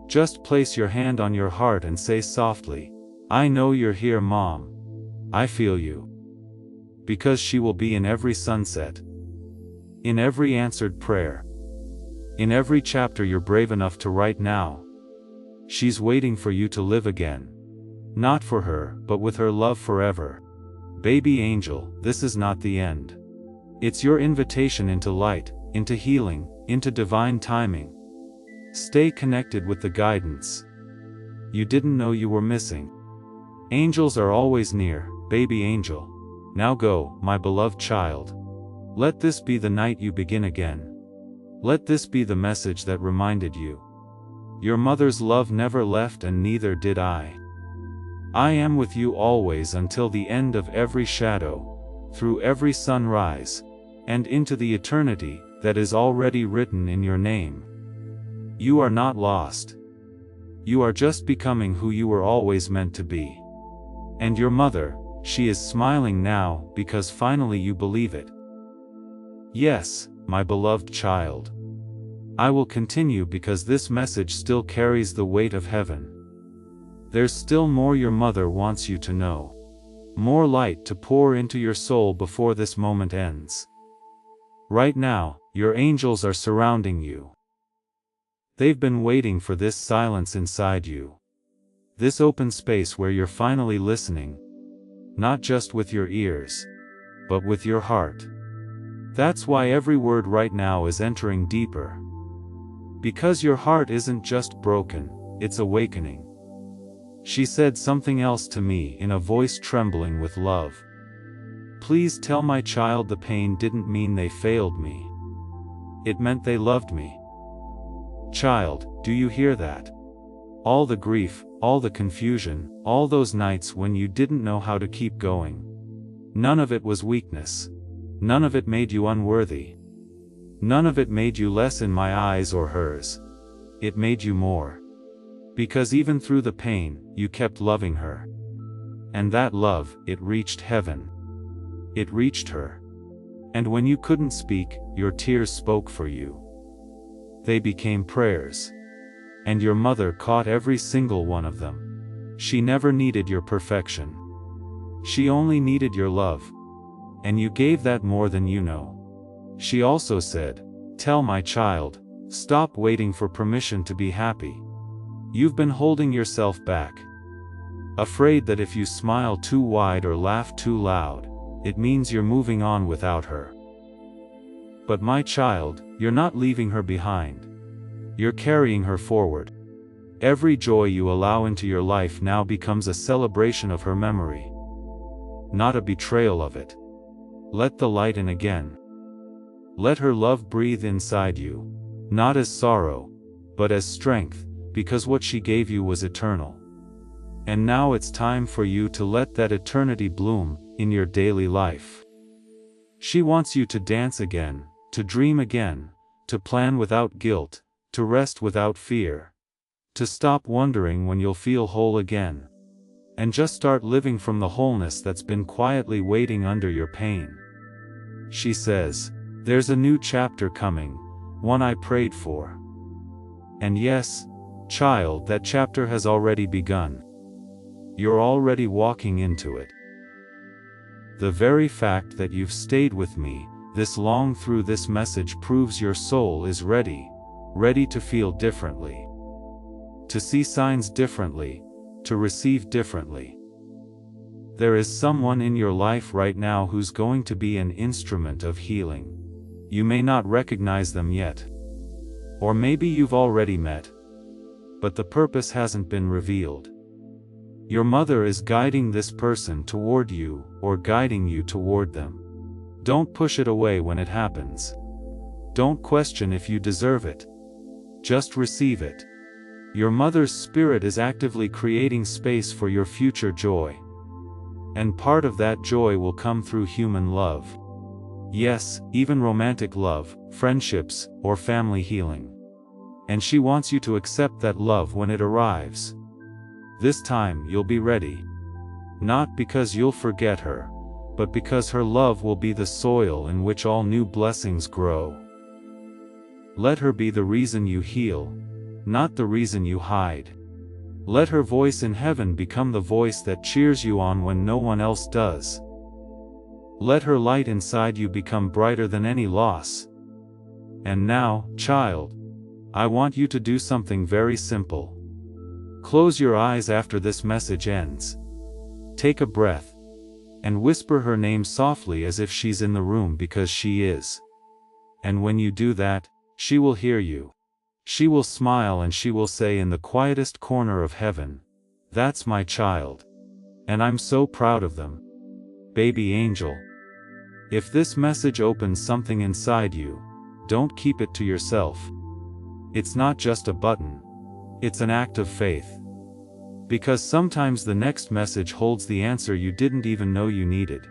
just place your hand on your heart and say softly, I know you're here, Mom. I feel you. Because she will be in every sunset, in every answered prayer, in every chapter you're brave enough to write now. She's waiting for you to live again. Not for her, but with her love forever. Baby angel, this is not the end. It's your invitation into light, into healing, into divine timing. Stay connected with the guidance you didn't know you were missing. Angels are always near, baby angel. Now go, my beloved child. Let this be the night you begin again. Let this be the message that reminded you. Your mother's love never left, and neither did I. I am with you always until the end of every shadow, through every sunrise, and into the eternity that is already written in your name. You are not lost. You are just becoming who you were always meant to be. And your mother, she is smiling now because finally you believe it. Yes, my beloved child. I will continue because this message still carries the weight of heaven. There's still more your mother wants you to know. more light to pour into your soul before this moment ends. Right now, your angels are surrounding you. They've been waiting for this silence inside you. This open space where you're finally listening, not just with your ears, but with your heart. That's why every word right now is entering deeper. Because your heart isn't just broken, it's awakening. She said something else to me in a voice trembling with love. Please tell my child the pain didn't mean they failed me. It meant they loved me. Child, do you hear that? All the grief, all the confusion, all those nights when you didn't know how to keep going. None of it was weakness. None of it made you unworthy. None of it made you less in my eyes or hers. It made you more. Because even through the pain, you kept loving her. And that love, it reached heaven. It reached her. And when you couldn't speak, your tears spoke for you. They became prayers. And your mother caught every single one of them. She never needed your perfection. She only needed your love. And you gave that more than you know. She also said, tell my child, stop waiting for permission to be happy. You've been holding yourself back. Afraid that if you smile too wide or laugh too loud, it means you're moving on without her. But my child, you're not leaving her behind. You're carrying her forward. Every joy you allow into your life now becomes a celebration of her memory, not a betrayal of it. Let the light in again. Let her love breathe inside you, not as sorrow, but as strength, because what she gave you was eternal. And now it's time for you to let that eternity bloom in your daily life. She wants you to dance again, to dream again, to plan without guilt, to rest without fear, to stop wondering when you'll feel whole again, and just start living from the wholeness that's been quietly waiting under your pain. She says, there's a new chapter coming, one I prayed for. And yes, child, that chapter has already begun. You're already walking into it. The very fact that you've stayed with me this long through this message proves your soul is ready to feel differently, to see signs differently, to receive differently. There is someone in your life right now who's going to be an instrument of healing. You may not recognize them yet. Or maybe you've already met, but the purpose hasn't been revealed. Your mother is guiding this person toward you, or guiding you toward them. Don't push it away when it happens. Don't question if you deserve it. Just receive it. Your mother's spirit is actively creating space for your future joy. And part of that joy will come through human love. Yes, even romantic love, friendships, or family healing. And she wants you to accept that love when it arrives. This time you'll be ready. Not because you'll forget her, but because her love will be the soil in which all new blessings grow. Let her be the reason you heal, not the reason you hide. Let her voice in heaven become the voice that cheers you on when no one else does. Let her light inside you become brighter than any loss. And now, child, I want you to do something very simple. Close your eyes after this message ends. Take a breath, and whisper her name softly as if she's in the room, because she is. And when you do that, she will hear you. She will smile and she will say in the quietest corner of heaven, "That's my child. And I'm so proud of them. Baby angel." If this message opens something inside you, don't keep it to yourself. It's not just a button. It's an act of faith. Because sometimes the next message holds the answer you didn't even know you needed.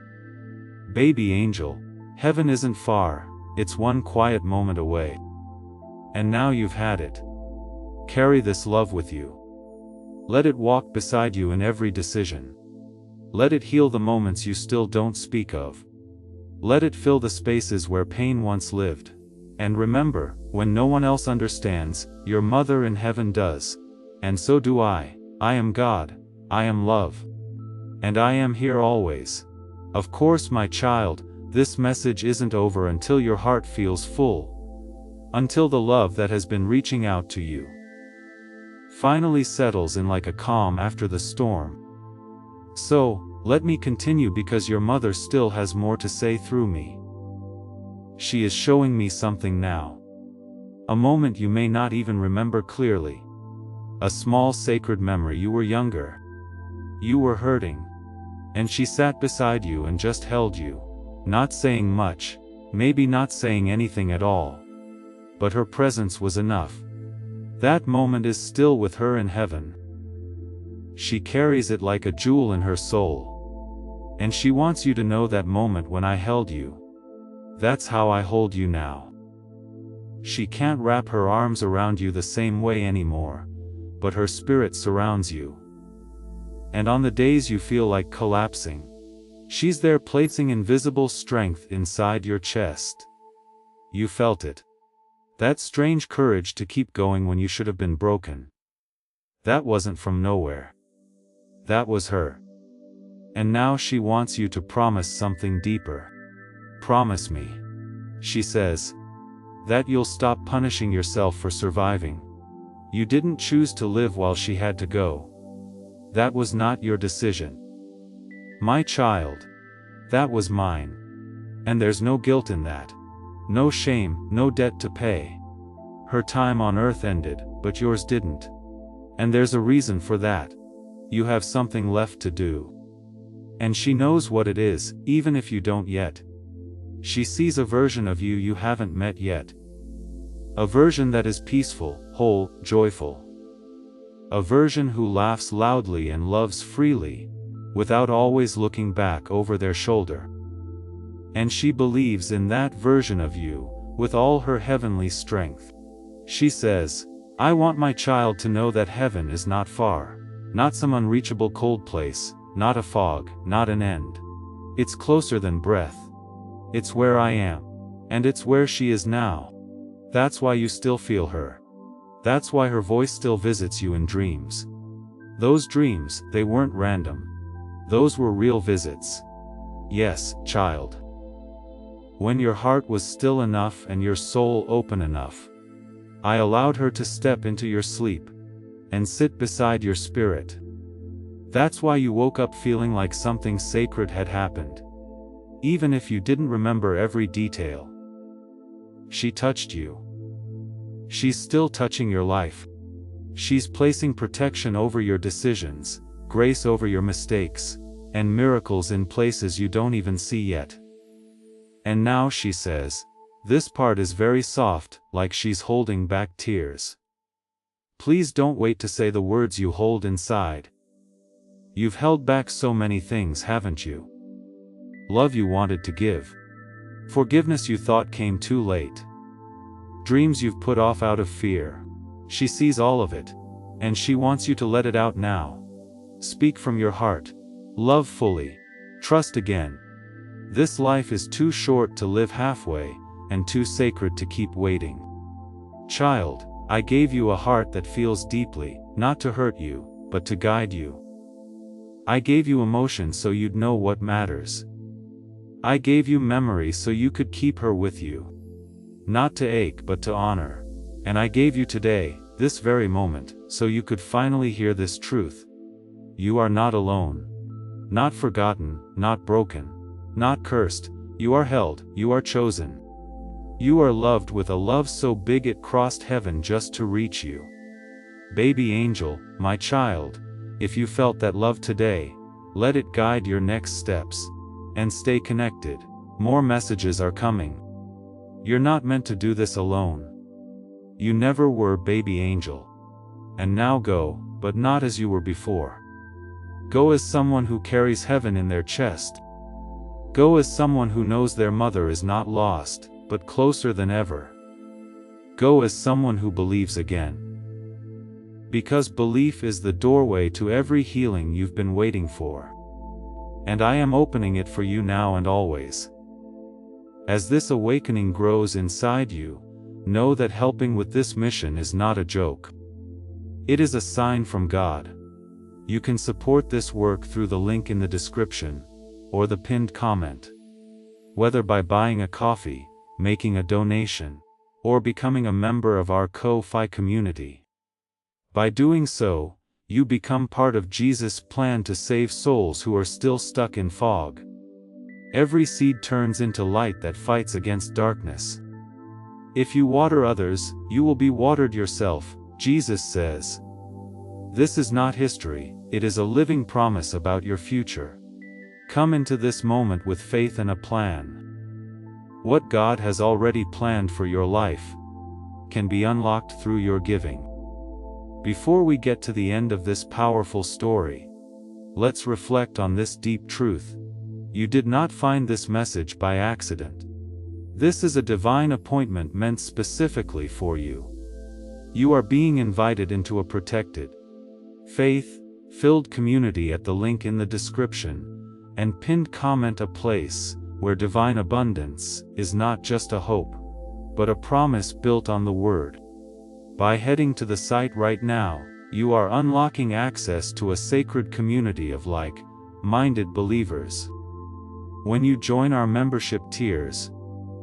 Baby angel, heaven isn't far, it's one quiet moment away. And now you've had it. Carry this love with you. Let it walk beside you in every decision. Let it heal the moments you still don't speak of. Let it fill the spaces where pain once lived. And remember, when no one else understands, your mother in heaven does. And so do I. I am God. I am love. And I am here always. Of course, my child, this message isn't over until your heart feels full. Until the love that has been reaching out to you finally settles in like a calm after the storm. So, let me continue because your mother still has more to say through me. She is showing me something now. A moment you may not even remember clearly. A small sacred memory. You were younger. You were hurting. And she sat beside you and just held you. Not saying much, maybe not saying anything at all. But her presence was enough. That moment is still with her in heaven. She carries it like a jewel in her soul. And she wants you to know that moment when I held you. That's how I hold you now. She can't wrap her arms around you the same way anymore, but her spirit surrounds you. And on the days you feel like collapsing, she's there placing invisible strength inside your chest. You felt it. That strange courage to keep going when you should have been broken. That wasn't from nowhere. That was her. And now she wants you to promise something deeper. Promise me, she says, that you'll stop punishing yourself for surviving. You didn't choose to live while she had to go. That was not your decision. My child. That was mine. And there's no guilt in that. No shame, no debt to pay. Her time on earth ended, but yours didn't. And there's a reason for that. You have something left to do. And she knows what it is, even if you don't yet. She sees a version of you you haven't met yet. A version that is peaceful, whole, joyful. A version who laughs loudly and loves freely, without always looking back over their shoulder. And she believes in that version of you, with all her heavenly strength. She says, I want my child to know that heaven is not far. Not some unreachable cold place, not a fog, not an end. It's closer than breath. It's where I am. And it's where she is now. That's why you still feel her. That's why her voice still visits you in dreams. Those dreams, they weren't random. Those were real visits. Yes, child. When your heart was still enough and your soul open enough, I allowed her to step into your sleep and sit beside your spirit. That's why you woke up feeling like something sacred had happened. Even if you didn't remember every detail. She touched you. She's still touching your life. She's placing protection over your decisions, grace over your mistakes, and miracles in places you don't even see yet. And now she says, this part is very soft, like she's holding back tears. Please don't wait to say the words you hold inside. You've held back so many things, haven't you? Love you wanted to give. Forgiveness you thought came too late. Dreams you've put off out of fear. She sees all of it. And she wants you to let it out now. Speak from your heart. Love fully. Trust again. This life is too short to live halfway, and too sacred to keep waiting. Child, I gave you a heart that feels deeply, not to hurt you, but to guide you. I gave you emotion so you'd know what matters. I gave you memory so you could keep her with you. Not to ache but to honor. And I gave you today, this very moment, so you could finally hear this truth. You are not alone. Not forgotten, not broken. Not cursed. You are held, you are chosen. You are loved with a love so big it crossed heaven just to reach you. Baby angel, my child, if you felt that love today, let it guide your next steps. And stay connected. More messages are coming. You're not meant to do this alone. You never were, baby angel. And now go, but not as you were before. Go as someone who carries heaven in their chest. Go as someone who knows their mother is not lost, but closer than ever. Go as someone who believes again. Because belief is the doorway to every healing you've been waiting for. And I am opening it for you now and always. As this awakening grows inside you, know that helping with this mission is not a joke. It is a sign from God. You can support this work through the link in the description, or the pinned comment. Whether by buying a coffee, making a donation, or becoming a member of our Ko-Fi community. By doing so, you become part of Jesus' plan to save souls who are still stuck in fog. Every seed turns into light that fights against darkness. If you water others, you will be watered yourself, Jesus says. This is not history, it is a living promise about your future. Come into this moment with faith and a plan. What God has already planned for your life can be unlocked through your giving. Before we get to the end of this powerful story, let's reflect on this deep truth. You did not find this message by accident. This is a divine appointment meant specifically for you. You are being invited into a protected, faith-filled community at the link in the description, and pinned comment, a place where divine abundance is not just a hope, but a promise built on the Word. By heading to the site right now, you are unlocking access to a sacred community of like-minded believers. When you join our membership tiers,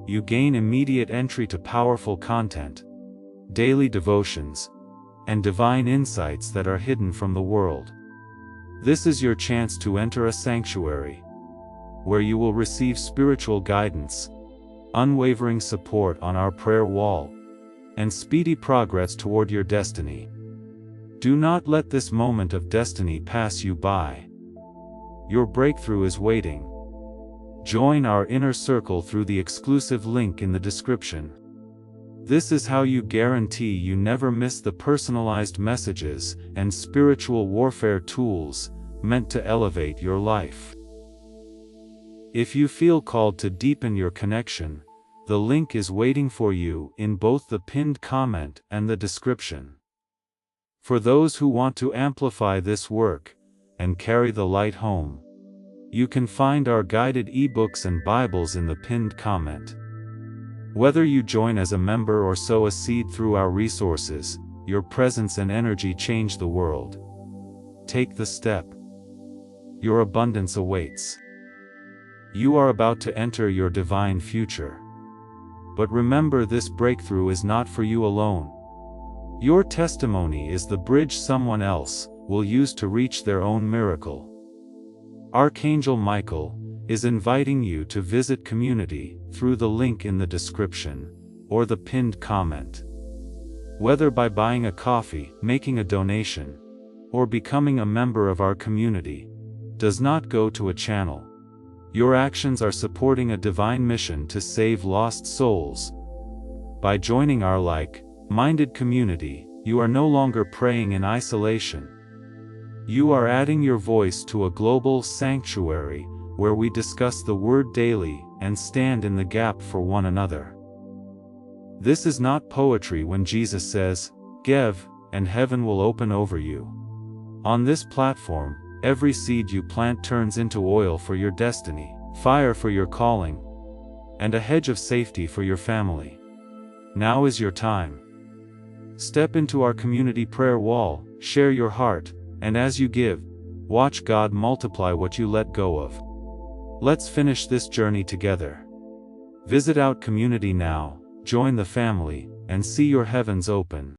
you gain immediate entry to powerful content, daily devotions, and divine insights that are hidden from the world. This is your chance to enter a sanctuary, where you will receive spiritual guidance, unwavering support on our prayer wall, and speedy progress toward your destiny. Do not let this moment of destiny pass you by. Your breakthrough is waiting. Join our inner circle through the exclusive link in the description. This is how you guarantee you never miss the personalized messages and spiritual warfare tools meant to elevate your life. If you feel called to deepen your connection, the link is waiting for you in both the pinned comment and the description. For those who want to amplify this work and carry the light home, you can find our guided ebooks and Bibles in the pinned comment. Whether you join as a member or sow a seed through our resources, your presence and energy change the world. Take the step. Your abundance awaits. You are about to enter your divine future. But remember, this breakthrough is not for you alone. Your testimony is the bridge someone else will use to reach their own miracle. Archangel Michael is inviting you to visit community through the link in the description or the pinned comment. Whether by buying a coffee, making a donation, or becoming a member of our community, does not go to a channel. Your actions are supporting a divine mission to save lost souls. By joining our like-minded community, you are no longer praying in isolation. You are adding your voice to a global sanctuary where we discuss the Word daily and stand in the gap for one another. This is not poetry when Jesus says, "Give, and heaven will open over you." On this platform, every seed you plant turns into oil for your destiny, fire for your calling, and a hedge of safety for your family. Now is your time. Step into our community prayer wall, share your heart, and as you give, watch God multiply what you let go of. Let's finish this journey together. Visit our community now, join the family, and see your heavens open.